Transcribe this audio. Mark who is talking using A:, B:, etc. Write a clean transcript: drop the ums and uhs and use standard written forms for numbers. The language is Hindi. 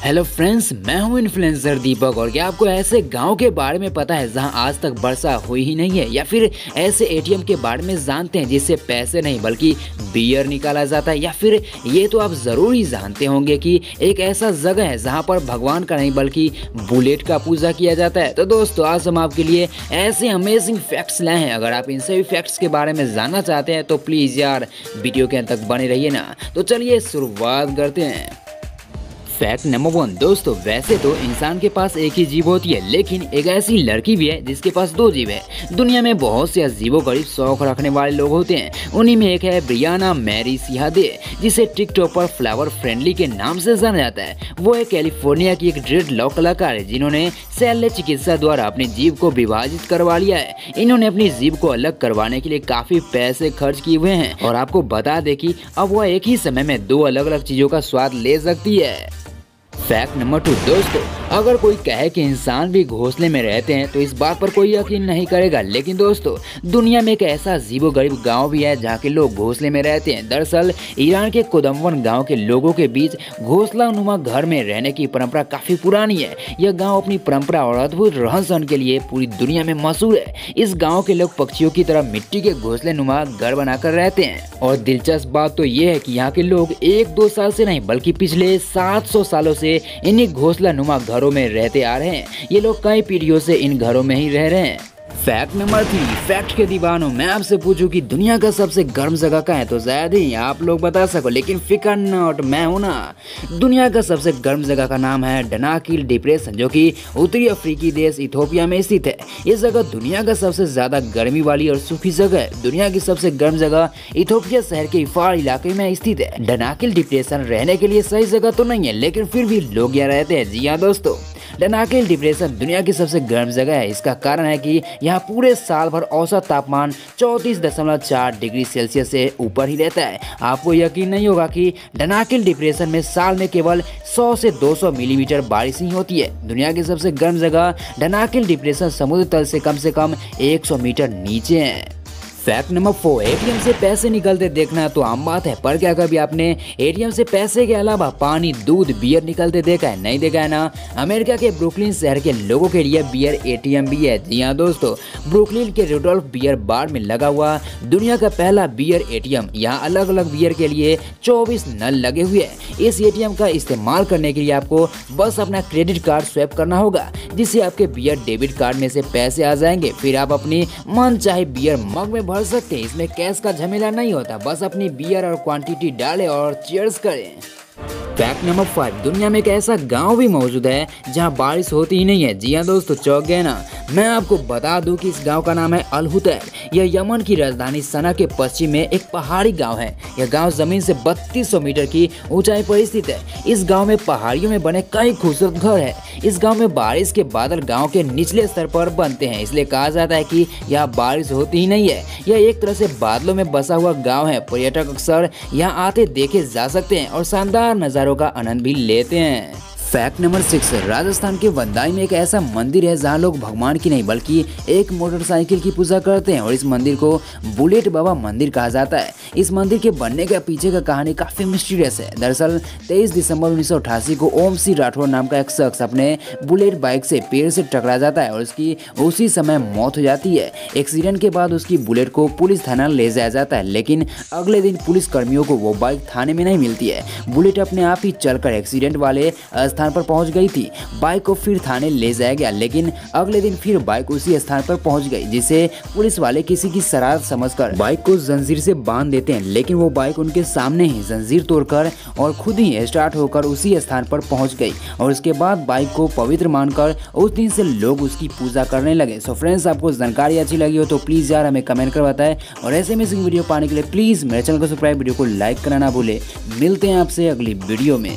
A: हेलो फ्रेंड्स, मैं हूं इन्फ्लुएंसर दीपक। और क्या आपको ऐसे गांव के बारे में पता है जहां आज तक वर्षा हुई ही नहीं है, या फिर ऐसे एटीएम के बारे में जानते हैं जिससे पैसे नहीं बल्कि बियर निकाला जाता है, या फिर ये तो आप जरूर ही जानते होंगे कि एक ऐसा जगह है जहां पर भगवान का नहीं बल्कि बुलेट का पूजा किया जाता है। तो दोस्तों, आज हम आपके लिए ऐसे अमेजिंग फैक्ट्स लाए हैं। अगर आप इन सभी फैक्ट्स के बारे में जानना चाहते हैं तो प्लीज यार वीडियो के अंत तक बने रहिए ना। तो चलिए शुरुआत करते हैं। Fact number 1। दोस्तों, वैसे तो इंसान के पास एक ही जीभ होती है, लेकिन एक ऐसी लड़की भी है जिसके पास 2 जीभ है। दुनिया में बहुत से अजीबो गरीब शौक रखने वाले लोग होते हैं। उन्हीं में एक है ब्रियाना मैरी सिहादे, जिसे टिकटॉक पर फ्लावर फ्रेंडली के नाम से जाना जाता है। वो एक कैलिफोर्निया की एक ड्रेड लॉ कलाकार है जिन्होंने शल्य चिकित्सा द्वारा अपनी जीभ को विभाजित करवा लिया है। इन्होंने अपनी जीभ को अलग करवाने के लिए काफी पैसे खर्च किए हुए हैं, और आपको बता दें कि अब वह एक ही समय में 2 अलग अलग चीजों का स्वाद ले सकती है। Fact number 2। दोस्तों, अगर कोई कहे कि इंसान भी घोंसले में रहते हैं तो इस बात पर कोई यकीन नहीं करेगा, लेकिन दोस्तों दुनिया में एक ऐसा अजीबो गरीब गांव भी है जहां के लोग घोंसले में रहते हैं। दरअसल ईरान के कुदमवन गांव के लोगों के बीच घोंसला नुमा घर में रहने की परंपरा काफी पुरानी है। यह गांव अपनी परंपरा और अद्भुत रहन सहन के लिए पूरी दुनिया में मशहूर है। इस गाँव के लोग पक्षियों की तरह मिट्टी के घोंसले नुमा घर बनाकर रहते हैं। और दिलचस्प बात तो ये है कि यहाँ के लोग 1-2 साल से नहीं बल्कि पिछले 700 सालों से इन्हीं घोंसला नुमा घरों में रहते आ रहे हैं। ये लोग कई पीढ़ियों से इन घरों में ही रह रहे हैं। Fact number 3। फैक्ट के दीवानों, मैं आपसे पूछूं कि दुनिया का सबसे गर्म जगह कहाँ है तो शायद ही आप लोग बता सको, लेकिन फिकर नॉट, मैं हूं ना। दुनिया का सबसे गर्म जगह का नाम है डनाकिल डिप्रेशन, जो कि उत्तरी अफ्रीकी देश इथोपिया में स्थित है। ये जगह दुनिया का सबसे ज्यादा गर्मी वाली और सूखी जगह है। दुनिया की सबसे गर्म जगह इथोपिया शहर के इफार इलाके में स्थित है। डनाकिल डिप्रेशन रहने के लिए सही जगह तो नहीं है, लेकिन फिर भी लोग यहाँ रहते हैं। जी हाँ दोस्तों, डनाकिल डिप्रेशन दुनिया की सबसे गर्म जगह है। इसका कारण है कि यहाँ पूरे साल भर औसत तापमान 34.4 डिग्री सेल्सियस से ऊपर ही रहता है। आपको यकीन नहीं होगा कि डनाकिल डिप्रेशन में साल में केवल 100 से 200 मिलीमीटर बारिश ही होती है। दुनिया की सबसे गर्म जगह डनाकिल डिप्रेशन समुद्र तल से कम 100 मीटर नीचे है। Fact number 4। एटीएम से पैसे निकलते देखना तो आम बात है, पर क्या कभी आपने एटीएम से पैसे के अलावा पानी, दूध, बियर निकलते देखा है? नहीं देखा है ना। अमेरिका के ब्रुकलिन शहर के लोगों के लिए बियर एटीएम भी है। जी हाँ दोस्तों, ब्रुकलिन के रुडोल्फ बियर बार में लगा हुआ दुनिया का पहला बियर एटीएम। यहाँ अलग अलग बियर के लिए 24 नल लगे हुए हैं। इस एटीएम का इस्तेमाल करने के लिए आपको बस अपना क्रेडिट कार्ड स्वैप करना होगा, जिससे आपके बियर डेबिट कार्ड में से पैसे आ जाएंगे। फिर आप अपनी मन चाहे बियर मग में भर सकते हैं। इसमें कैश का झमेला नहीं होता, बस अपनी बियर और क्वांटिटी डालें और चीयर्स करें। Fact number 5। दुनिया में एक ऐसा गांव भी मौजूद है जहां बारिश होती ही नहीं है। जी हाँ दोस्तों, चौंक गए ना। मैं आपको बता दूं कि इस गांव का नाम है अल हुतैर। यह यमन की राजधानी सना के पश्चिम में एक पहाड़ी गांव है। यह गांव जमीन से 3200 मीटर की ऊंचाई पर स्थित है। इस गांव में पहाड़ियों में बने कई खूबसूरत घर है। इस गांव में बारिश के बादल गांव के निचले स्तर पर बनते हैं, इसलिए कहा जाता है कि यहाँ बारिश होती ही नहीं है। यह एक तरह से बादलों में बसा हुआ गाँव है। पर्यटक अक्सर यहाँ आते देखे जा सकते हैं और शानदार नजारों का आनंद भी लेते हैं। Fact number 6। राजस्थान के वंदाई में एक ऐसा मंदिर है जहां लोग भगवान की नहीं बल्कि एक मोटरसाइकिल की पूजा करते हैं, और इस मंदिर को बुलेट बाबा मंदिर कहा जाता है। इस मंदिर के बनने के पीछे का कहानी काफी मिस्टीरियस है। दरअसल 23 दिसंबर 1988 को ओम सी राठौर नाम का एक शख्स अपने बुलेट बाइक से पेड़ से टकरा जाता है और उसकी उसी समय मौत हो जाती है। एक्सीडेंट के बाद उसकी बुलेट को पुलिस थाना ले जाया जाता है, लेकिन अगले दिन पुलिस कर्मियों को वो बाइक थाने में नहीं मिलती है। बुलेट अपने आप ही चलकर एक्सीडेंट वाले स्थान पर पहुंच गई थी। बाइक को फिर थाने ले जाया गया, लेकिन अगले दिन फिर बाइक उसी स्थान पर पहुंच गई, जिसे पुलिस वाले किसी की शरारत समझकर बाइक को जंजीर से बांध देते हैं। लेकिन वो बाइक उनके सामने ही जंजीर तोड़कर और खुद ही स्टार्ट होकर उसी स्थान पर पहुंच गई, और उसके बाद बाइक को पवित्र मानकर उस दिन से लोग उसकी पूजा करने लगे। सो फ्रेंड्स, आपको जानकारी अच्छी लगी हो तो प्लीज यार हमें कमेंट कर बताएं, और ऐसे में वीडियो पाने के लिए प्लीज मेरे चैनल को सब्सक्राइब, वीडियो को लाइक करना ना भूले। मिलते हैं आपसे अगली वीडियो में।